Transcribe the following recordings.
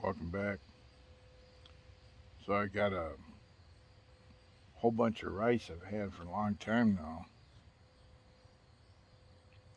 Welcome back. So I got a whole bunch of rice I've had for a long time now,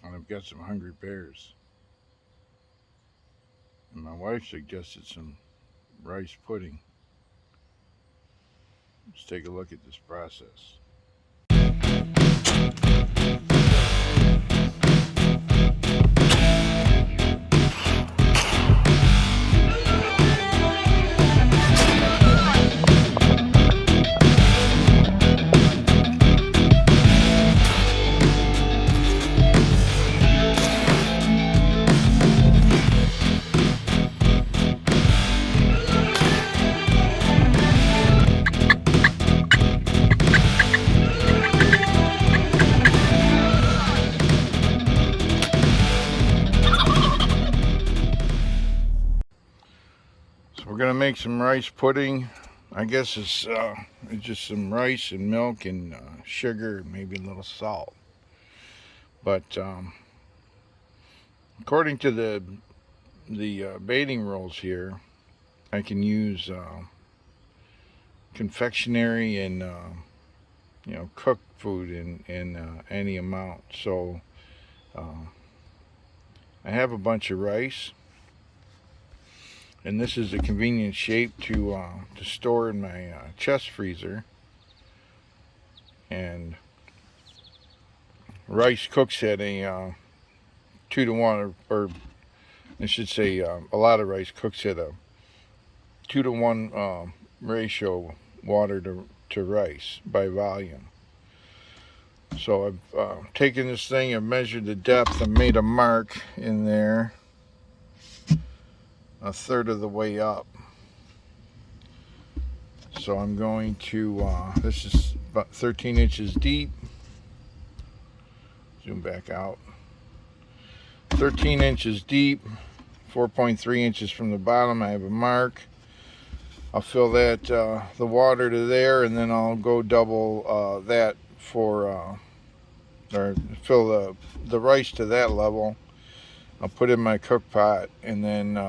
and I've got some hungry bears. And my wife suggested some rice pudding. Let's take a look at this process. So we're gonna make some rice pudding. I guess it's just some rice and milk and sugar, and maybe a little salt. But according to the baiting rules here, I can use confectionery and cooked food in any amount. So uh, I have a bunch of rice, and this is a convenient shape to store in my chest freezer. And rice cooks at a 2 to 1, or I should say, a lot of rice cooks at a 2 to 1 ratio, water to rice by volume. So I've taken this thing, I've measured the depth, and made a mark in there a third of the way up. So I'm going to, this is about 13 inches deep. Zoom back out. 13 inches deep, 4.3 inches from the bottom. I have a mark. I'll fill that, the water to there, and then I'll go double that or fill the rice to that level. I'll put in my cook pot and then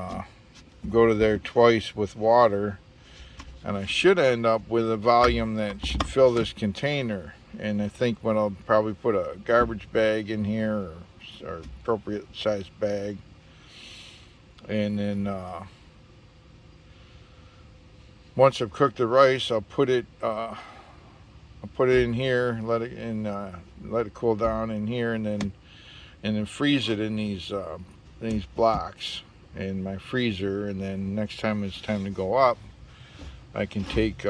go to there twice with water, and I should end up with a volume that should fill this container. And I think when I'll probably put a garbage bag in here, or appropriate sized bag, and then once I've cooked the rice, I'll put it in here, let it cool down in here, and then freeze it in these blocks in my freezer. And then next time it's time to go up, I can take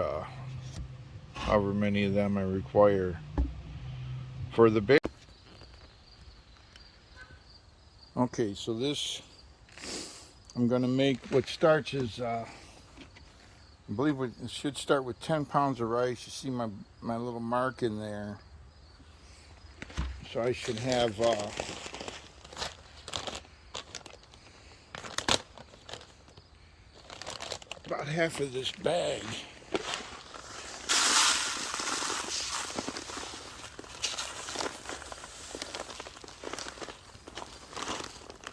however many of them I require for the bake. Okay, so this, I'm going to make what starts is, I believe it should start with 10 pounds of rice. You see my little mark in there. So I should have about half of this bag.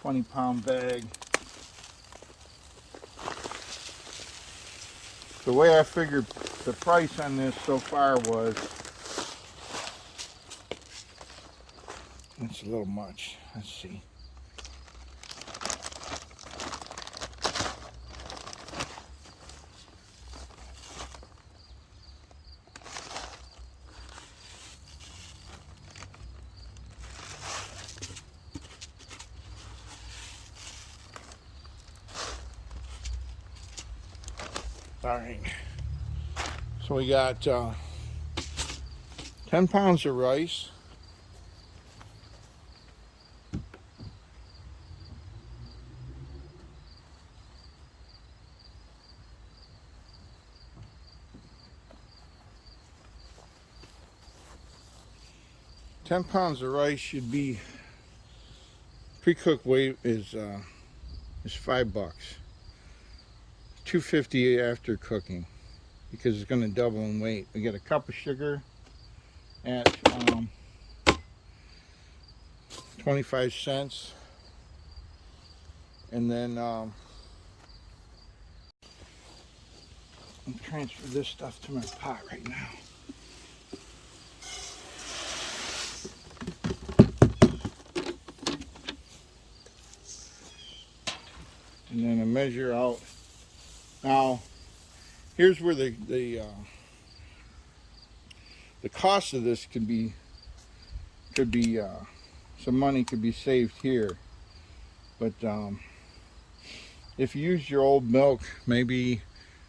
£20 bag. The way I figured the price on this so far was, it's a little much. Let's see. All right. So we got 10 pounds of rice. Should be, pre-cooked weight is $5. $2.50 after cooking, because it's going to double in weight. We get a cup of sugar at 25 cents, and then and transfer this stuff to my pot right now. And then I measure out. Now, here's where the cost of this could be some money could be saved here. But if you used your old milk, maybe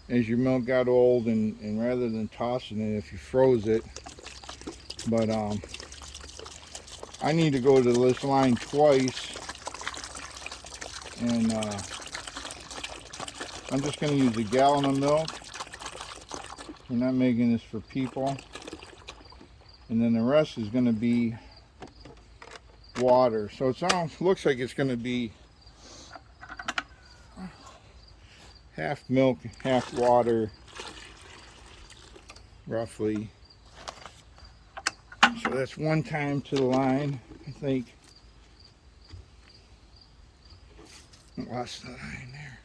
as your milk got old, and rather than tossing it, if you froze it. But I need to go to this line twice, and I'm just going to use a gallon of milk. We're not making this for people. And then the rest is going to be water. So it looks like it's going to be half milk, half water, roughly. So that's 1 time to the line, I think. Lost the line there.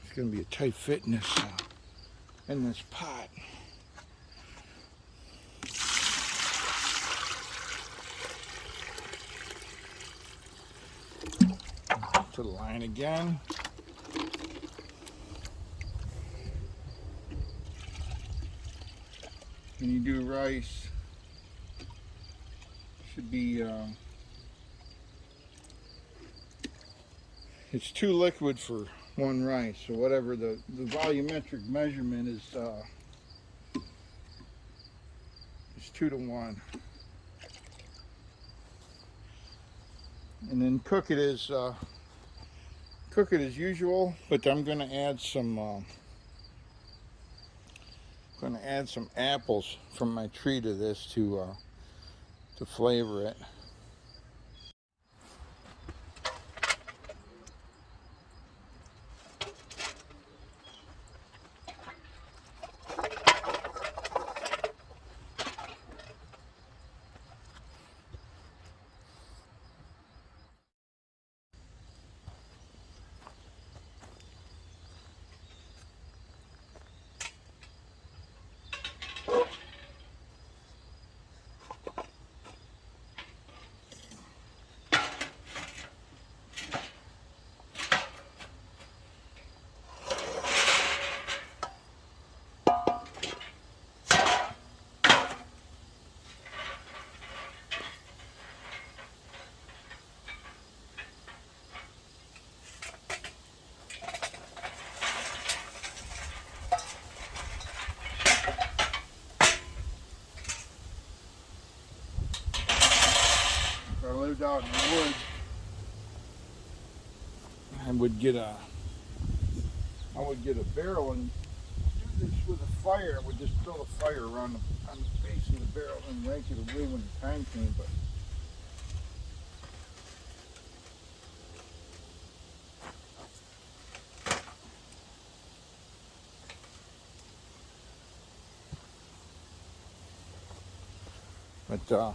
It's going to be a tight fit in this pot. To the line again. When you do rice, should be it's too liquid for 1 rice, so whatever the volumetric measurement is 2 to 1. And then cook it as usual, but I'm going to add some apples from my tree to this to flavor it. If I lived out in the woods, I would get a barrel and do this with a fire. I would just build a fire around on the base of the barrel and rake it away when the time came. But so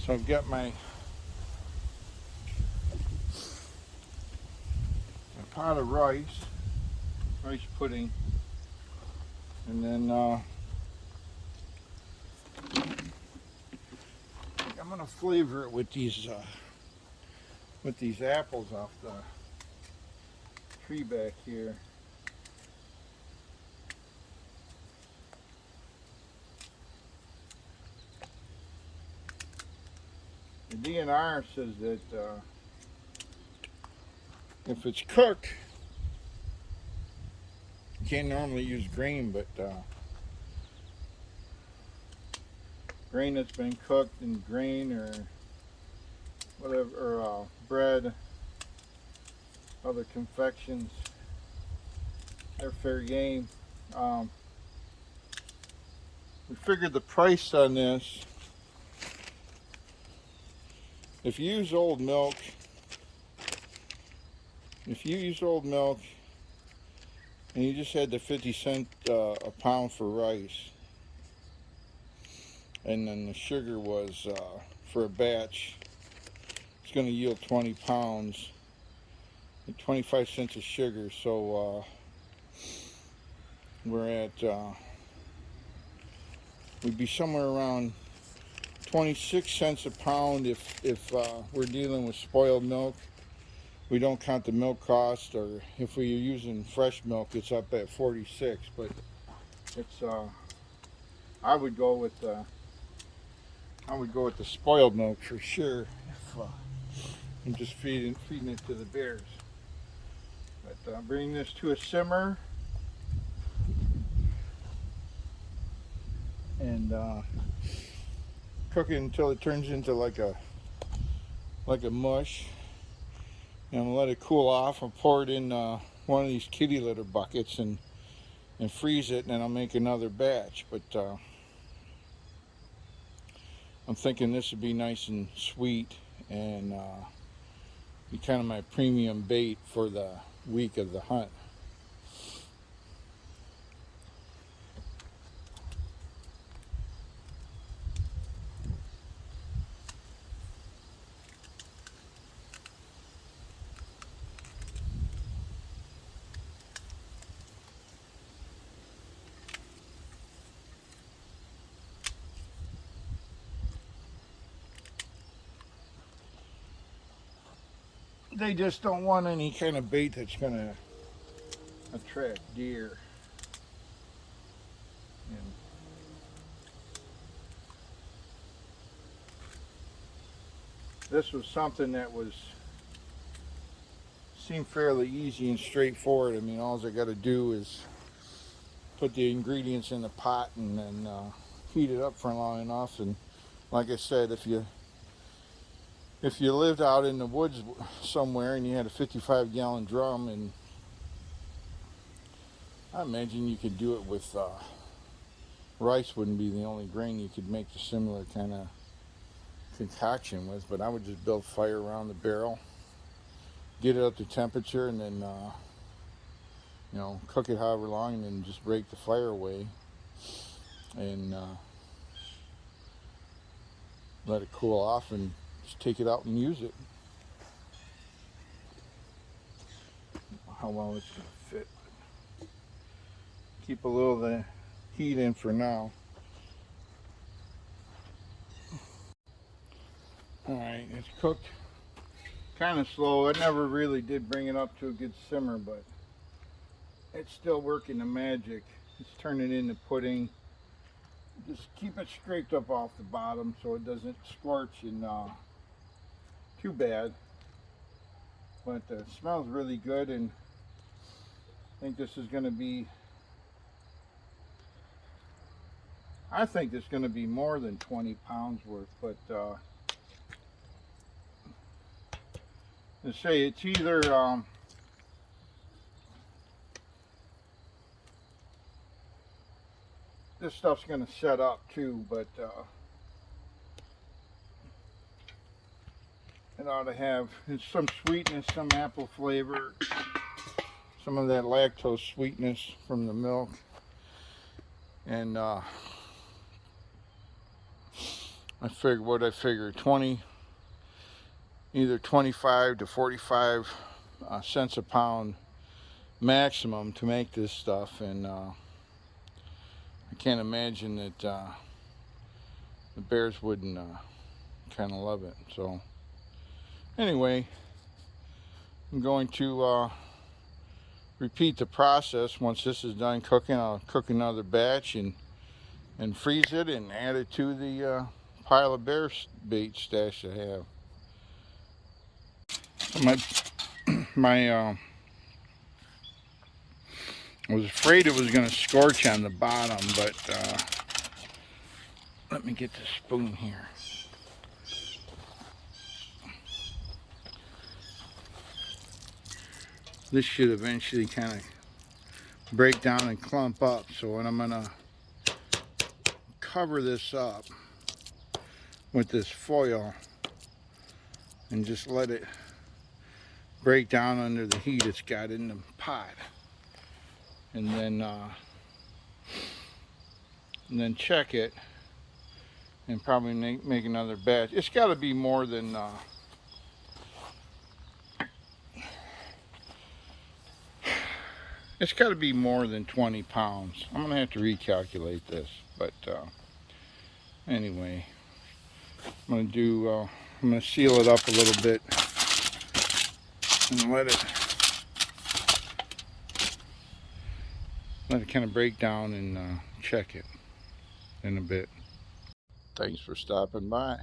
I've got my pot of rice pudding, and then I'm gonna flavor it with these apples off the tree back here. The DNR says that if it's cooked, you can't normally use grain, but grain that's been cooked in grain or whatever, or bread, other confections, they're fair game. We figured the price on this, if you use old milk, And you just had the 50 cents a pound for rice. And then the sugar was, for a batch, it's going to yield 20 pounds and 25 cents of sugar. So we're at, we'd be somewhere around 26 cents a pound if we're dealing with spoiled milk. We don't count the milk cost, or if we're using fresh milk, it's up at 46. But it's I would go with the spoiled milk for sure. If I'm just feeding it to the bears. But bring this to a simmer and cook it until it turns into like a mush. And I'm gonna let it cool off. I'll pour it in one of these kitty litter buckets and freeze it, and then I'll make another batch. But I'm thinking this would be nice and sweet and be kind of my premium bait for the week of the hunt. They just don't want any kind of bait that's going to attract deer. And this was something that seemed fairly easy and straightforward. I mean, all I got to do is put the ingredients in the pot and then heat it up for long enough. And like I said, if you lived out in the woods somewhere and you had a 55-gallon drum, and I imagine you could do it with rice. Wouldn't be the only grain you could make a similar kind of concoction with, but I would just build fire around the barrel, get it up to temperature, and then cook it however long, and then just break the fire away and let it cool off and just take it out and use it. How well it's going to fit. Keep a little of the heat in for now. Alright, it's cooked kind of slow. I never really did bring it up to a good simmer, but it's still working the magic. It's turning into pudding. Just keep it scraped up off the bottom so it doesn't scorch and too bad. But it smells really good, and I think this is going to be, I think it's going to be more than 20 pounds worth. But to say, it's either this stuff's going to set up too, but it ought to have some sweetness, some apple flavor, some of that lactose sweetness from the milk, and I figure 20, either 25 to 45 cents a pound maximum to make this stuff. And I can't imagine that the bears wouldn't kind of love it. So anyway, I'm going to repeat the process. Once this is done cooking, I'll cook another batch and freeze it and add it to the pile of bear bait stash I have. I was afraid it was going to scorch on the bottom, but let me get the spoon here. This should eventually kind of break down and clump up. So what I'm going to cover this up with this foil and just let it break down under the heat it's got in the pot. and then check it, and probably make another batch. It's got to be more than it's got to be more than 20 pounds. I'm gonna have to recalculate this, but anyway, I'm gonna seal it up a little bit and let it kind of break down, and check it in a bit. Thanks for stopping by.